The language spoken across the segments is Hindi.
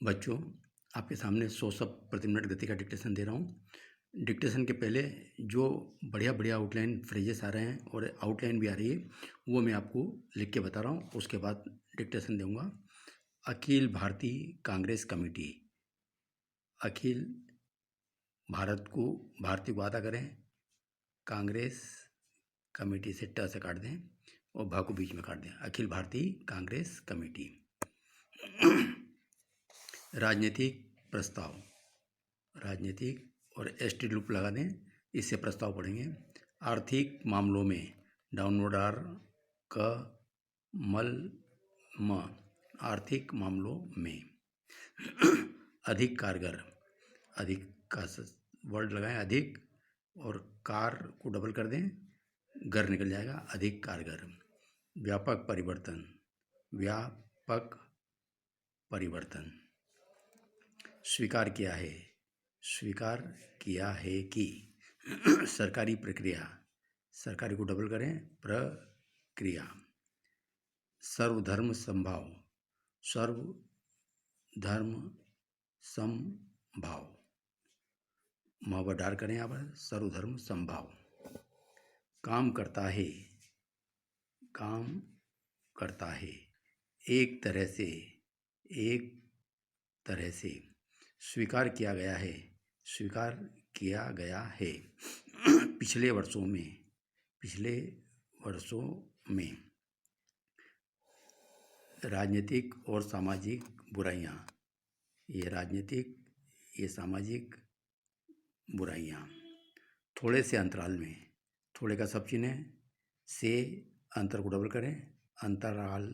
बच्चों, आपके सामने 100 शब्द प्रति मिनट गति का डिक्टेशन दे रहा हूँ। डिक्टेशन के पहले जो बढ़िया आउटलाइन फ्रेजेस आ रहे हैं और आउटलाइन भी आ रही है, वो मैं आपको लिख के बता रहा हूँ। उसके बाद डिक्टेशन दूंगा। अखिल भारतीय कांग्रेस कमेटी। अखिल भारत को भारतीय को आधा करें, कांग्रेस कमेटी से ट से काट दें और भा को बीच में काट दें। अखिल भारतीय कांग्रेस कमेटी। राजनीतिक प्रस्ताव, राजनीतिक और एसटी लूप लगा दें, इससे प्रस्ताव पढ़ेंगे। आर्थिक मामलों में डाउनलोडार क मल म आर्थिक मामलों में। अधिक कारगर, अधिक का वर्ड लगाएं, अधिक और कार को डबल कर दें, गर निकल जाएगा, अधिक कारगर। व्यापक परिवर्तन, व्यापक परिवर्तन। स्वीकार किया है, स्वीकार किया है कि। सरकारी प्रक्रिया, सरकारी को डबल करें, प्रक्रिया। सर्वधर्म समभाव, सर्वधर्म समभाव। महावडार करें यहाँ पर, सर्वधर्म समभाव। काम करता है, काम करता है, एक तरह से, एक तरह से। स्वीकार किया गया है, स्वीकार किया गया है। पिछले वर्षों में, पिछले वर्षों में। राजनीतिक और सामाजिक बुराइयां, ये राजनीतिक, ये सामाजिक बुराइयां। थोड़े से अंतराल में, थोड़े का सब चिन्ह है, से अंतर को डबल करें, अंतराल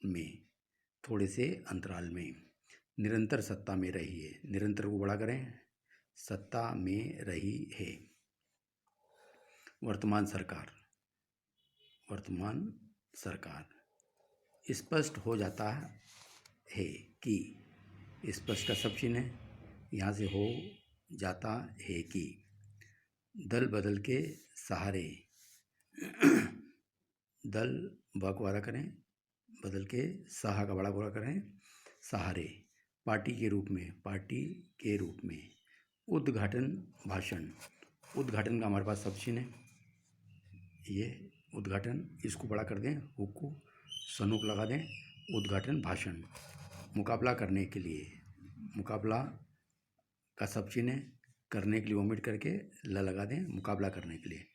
में, थोड़े से अंतराल में। निरंतर सत्ता में रही है, निरंतर को बड़ा करें, सत्ता में रही है। वर्तमान सरकार, वर्तमान सरकार। स्पष्ट हो जाता है कि, स्पष्ट का सब चिन्ह है, यहाँ से हो जाता है कि। दल बदल के सहारे, दल ब को आधा करें, बदल के सहा का बड़ा गोला करें, सहारे। पार्टी के रूप में, पार्टी के रूप में। उद्घाटन भाषण, उद्घाटन का हमारे पास सब चिन्ह है, ये उद्घाटन, इसको बड़ा कर दें, हुक को सनुक लगा दें, उद्घाटन भाषण। मुकाबला करने के लिए, मुकाबला का सब चिन्ह है, करने के लिए ओमिट करके ल लगा दें, मुकाबला करने के लिए।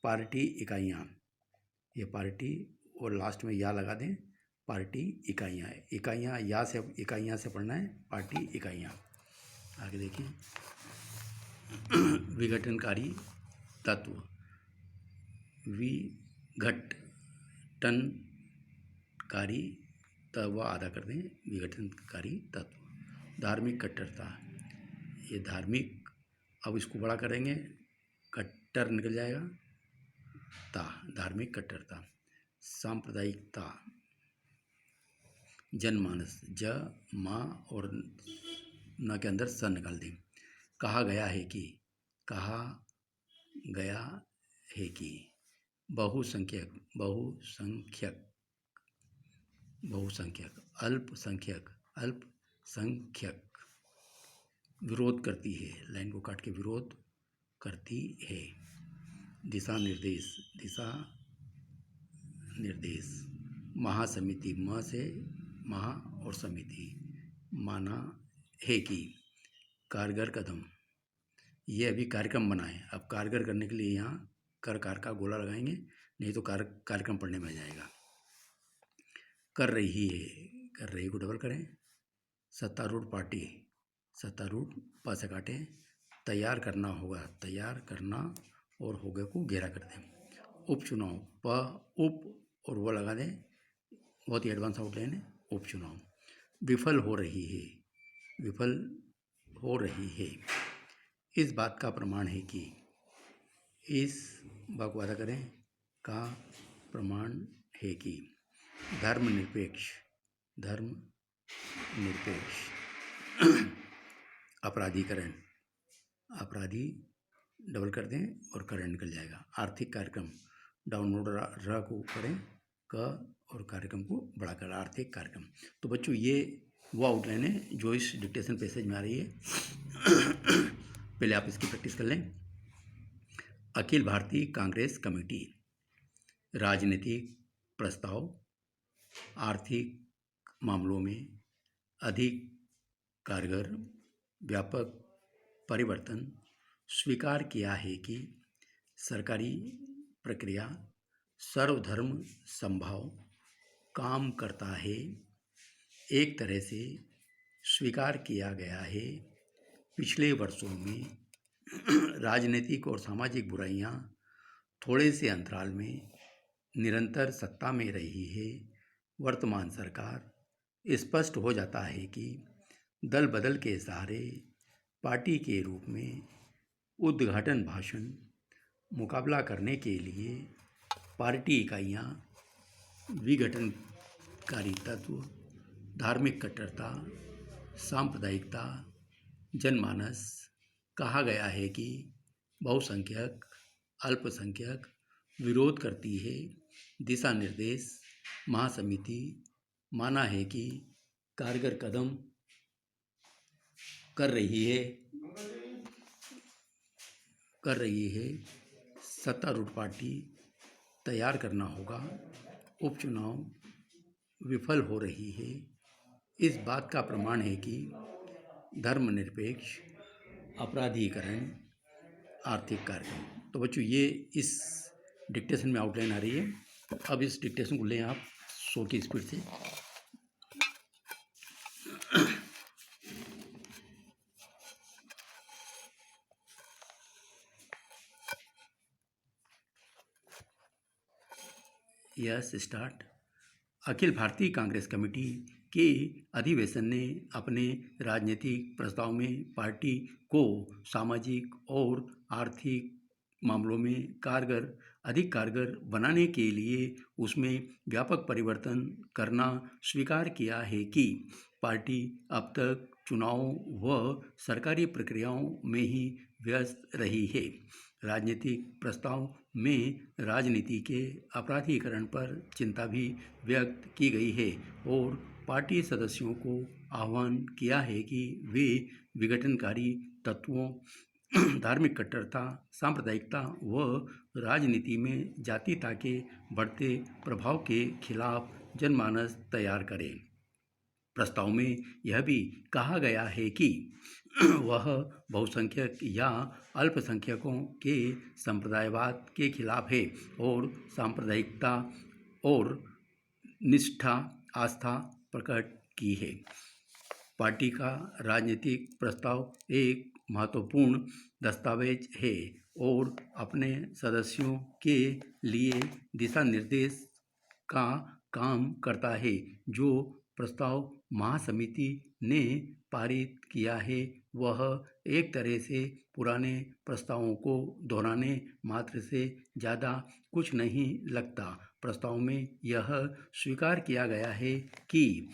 पार्टी इकाइयाँ, ये पार्टी और लास्ट में या लगा दें, पार्टी इकाइयाँ। इकाइयाँ या से, इकाइयाँ से पढ़ना है, पार्टी इकाइयाँ। आगे देखिए। विघटनकारी तत्व, विघटनकारी तत्व आधा कर दें, विघटनकारी तत्व। धार्मिक कट्टरता, ये धार्मिक, अब इसको बड़ा करेंगे, कट्टर निकल जाएगा, ता, धार्मिक कट्टरता। सांप्रदायिकता, जनमानस, ज मा और न के अंदर स निकाल दें। कहा गया है कि, कहा गया है कि। बहुसंख्यक, बहुसंख्यक, बहुसंख्यक। अल्पसंख्यक, अल्पसंख्यक। विरोध करती है, लाइन को काट के विरोध करती है। दिशा निर्देश, दिशा निर्देश। महासमिति, म से महा और समिति, माना है कि। कारगर कदम, ये अभी कार्यक्रम बना है, अब कारगर करने के लिए यहाँ कर कार का गोला लगाएंगे, नहीं तो कार्यक्रम पढ़ने में आ जाएगा। कर रही है, कर रही को डबल करें। सत्तारूढ़ पार्टी, सत्तारूढ़ प से काटें। तैयार करना होगा, तैयार करना और होगा को घेरा कर दें। उपचुनाव, प उप और वो लगा दें, बहुत ही एडवांस आउटलाइन है, उपचुनाव। विफल हो रही है, विफल हो रही है। इस बात का प्रमाण है कि, इस बात को वादा करें, का प्रमाण है कि। धर्मनिरपेक्ष, धर्मनिरपेक्ष। अपराधीकरण, अपराधी डबल कर दें और करण निकल जाएगा। आर्थिक कार्यक्रम, डाउनलोड र को करें, क और कार्यक्रम को बड़ा कर, आर्थिक कार्यक्रम। तो बच्चों ये वो आउटलाइन है जो इस डिक्टेशन पैसेज में आ रही है। पहले आप इसकी प्रैक्टिस कर लें। अखिल भारतीय कांग्रेस कमेटी राजनीतिक प्रस्ताव आर्थिक मामलों में अधिक कारगर व्यापक परिवर्तन स्वीकार किया है कि सरकारी प्रक्रिया सर्वधर्म संभाव काम करता है। एक तरह से स्वीकार किया गया है पिछले वर्षों में राजनीतिक और सामाजिक बुराइयां थोड़े से अंतराल में निरंतर सत्ता में रही है। वर्तमान सरकार स्पष्ट हो जाता है कि दल बदल के सहारे पार्टी के रूप में उद्घाटन भाषण मुकाबला करने के लिए पार्टी इकाइयां विघटनकारी तत्व धार्मिक कट्टरता सांप्रदायिकता जनमानस कहा गया है कि बहुसंख्यक अल्पसंख्यक विरोध करती है। दिशा निर्देश महासमिति माना है कि कारगर कदम कर रही है सत्तारूढ़ पार्टी तैयार करना होगा। उपचुनाव विफल हो रही है। इस बात का प्रमाण है कि धर्मनिरपेक्ष अपराधीकरण आर्थिक कार्यक्रम। तो बच्चों ये इस डिक्टेशन में आउटलाइन आ रही है। अब इस डिक्टेशन को लें आप 100 की स्पीड से। Yes start. Akhil Bharatiya Congress committee के अधिवेशन ने अपने राजनीतिक प्रस्ताव में पार्टी को सामाजिक और आर्थिक मामलों में अधिक कारगर बनाने के लिए उसमें व्यापक परिवर्तन करना स्वीकार किया है कि पार्टी अब तक चुनावों व सरकारी प्रक्रियाओं में ही व्यस्त रही है। राजनीतिक प्रस्ताव में राजनीति के अपराधीकरण पर चिंता भी व्यक्त की गई है और पार्टी सदस्यों को आह्वान किया है कि वे विघटनकारी तत्वों धार्मिक कट्टरता सांप्रदायिकता व राजनीति में जातीयता के बढ़ते प्रभाव के खिलाफ जनमानस तैयार करें। प्रस्ताव में यह भी कहा गया है कि वह बहुसंख्यक या अल्पसंख्यकों के संप्रदायवाद के खिलाफ है और सांप्रदायिकता और निष्ठा आस्था प्रकट की है। पार्टी का राजनीतिक प्रस्ताव एक महत्वपूर्ण दस्तावेज है और अपने सदस्यों के लिए दिशा निर्देश का काम करता है। जो प्रस्ताव महासमिति ने पारित किया है वह एक तरह से पुराने प्रस्तावों को दोहराने मात्र से ज़्यादा कुछ नहीं लगता। प्रस्ताव में यह स्वीकार किया गया है कि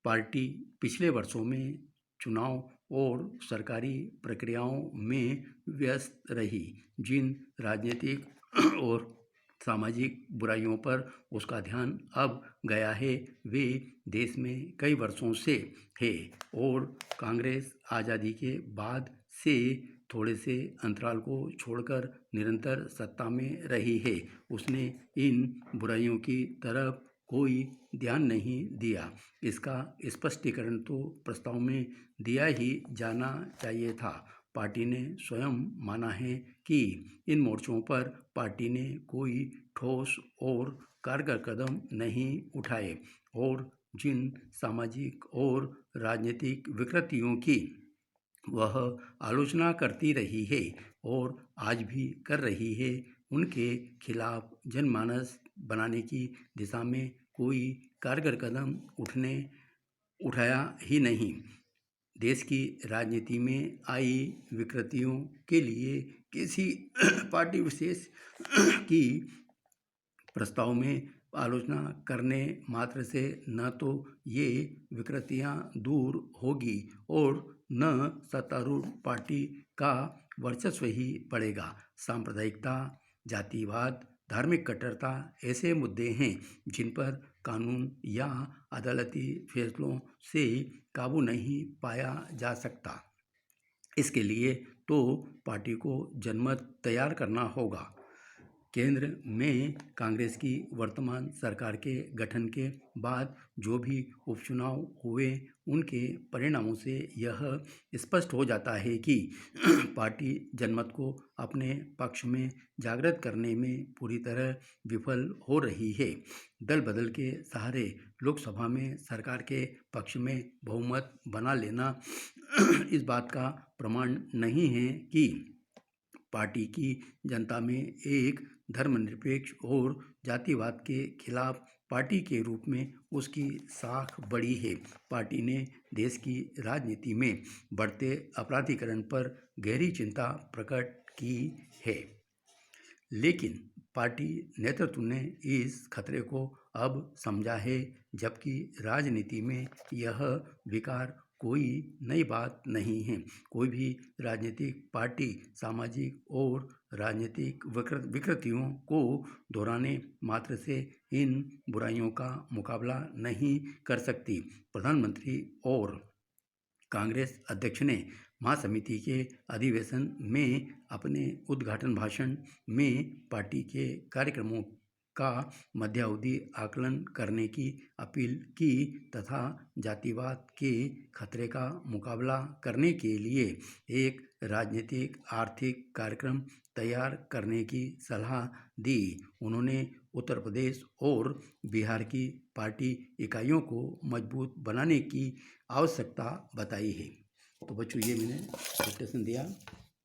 पार्टी पिछले वर्षों में चुनाव और सरकारी प्रक्रियाओं में व्यस्त रही। जिन राजनीतिक और सामाजिक बुराइयों पर उसका ध्यान अब गया है वे देश में कई वर्षों से है और कांग्रेस आज़ादी के बाद से थोड़े से अंतराल को छोड़कर निरंतर सत्ता में रही है। उसने इन बुराइयों की तरफ कोई ध्यान नहीं दिया। इसका स्पष्टीकरण तो प्रस्ताव में दिया ही जाना चाहिए था। पार्टी ने स्वयं माना है कि इन मोर्चों पर पार्टी ने कोई ठोस और कारगर कदम नहीं उठाए और जिन सामाजिक और राजनीतिक विकृतियों की वह आलोचना करती रही है और आज भी कर रही है उनके खिलाफ जनमानस बनाने की दिशा में कोई कारगर कदम उठाया ही नहीं। देश की राजनीति में आई विकृतियों के लिए किसी पार्टी विशेष की प्रस्ताव में आलोचना करने मात्र से न तो ये विकृतियां दूर होगी और न सत्तारूढ़ पार्टी का वर्चस्व ही बढ़ेगा। सांप्रदायिकता जातिवाद धार्मिक कट्टरता ऐसे मुद्दे हैं जिन पर कानून या अदालती फैसलों से काबू नहीं पाया जा सकता। इसके लिए तो पार्टी को जनमत तैयार करना होगा। केंद्र में कांग्रेस की वर्तमान सरकार के गठन के बाद जो भी उपचुनाव हुए उनके परिणामों से यह स्पष्ट हो जाता है कि पार्टी जनमत को अपने पक्ष में जागृत करने में पूरी तरह विफल हो रही है। दल बदल के सहारे लोकसभा में सरकार के पक्ष में बहुमत बना लेना इस बात का प्रमाण नहीं है कि पार्टी की जनता में एक धर्मनिरपेक्ष और जातिवाद के खिलाफ पार्टी के रूप में उसकी साख बढ़ी है। पार्टी ने देश की राजनीति में बढ़ते अपराधीकरण पर गहरी चिंता प्रकट की है, लेकिन पार्टी नेतृत्व ने इस खतरे को अब समझा है, जबकि राजनीति में यह विकार कोई नई बात नहीं है। कोई भी राजनीतिक पार्टी सामाजिक और राजनीतिक विकृतियों को दोहराने मात्र से इन बुराइयों का मुकाबला नहीं कर सकती। प्रधानमंत्री और कांग्रेस अध्यक्ष ने महासमिति के अधिवेशन में अपने उद्घाटन भाषण में पार्टी के कार्यक्रमों का मध्यावधि आकलन करने की अपील की तथा जातिवाद के खतरे का मुकाबला करने के लिए एक राजनीतिक आर्थिक कार्यक्रम तैयार करने की सलाह दी। उन्होंने उत्तर प्रदेश और बिहार की पार्टी इकाइयों को मजबूत बनाने की आवश्यकता बताई है। तो बच्चों, ये मैंने डिक्टेशन दिया।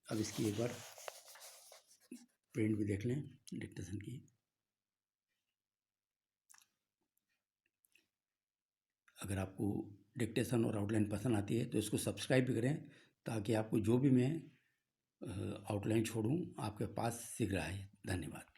अब इसकी एक बार प्रिंट भी देख लें डिक्टेशन की। अगर आपको डिक्टेशन और आउटलाइन पसंद आती है तो इसको सब्सक्राइब भी करें, ताकि आपको जो भी मैं आउटलाइन छोड़ूं आपके पास शीघ्र आए। धन्यवाद।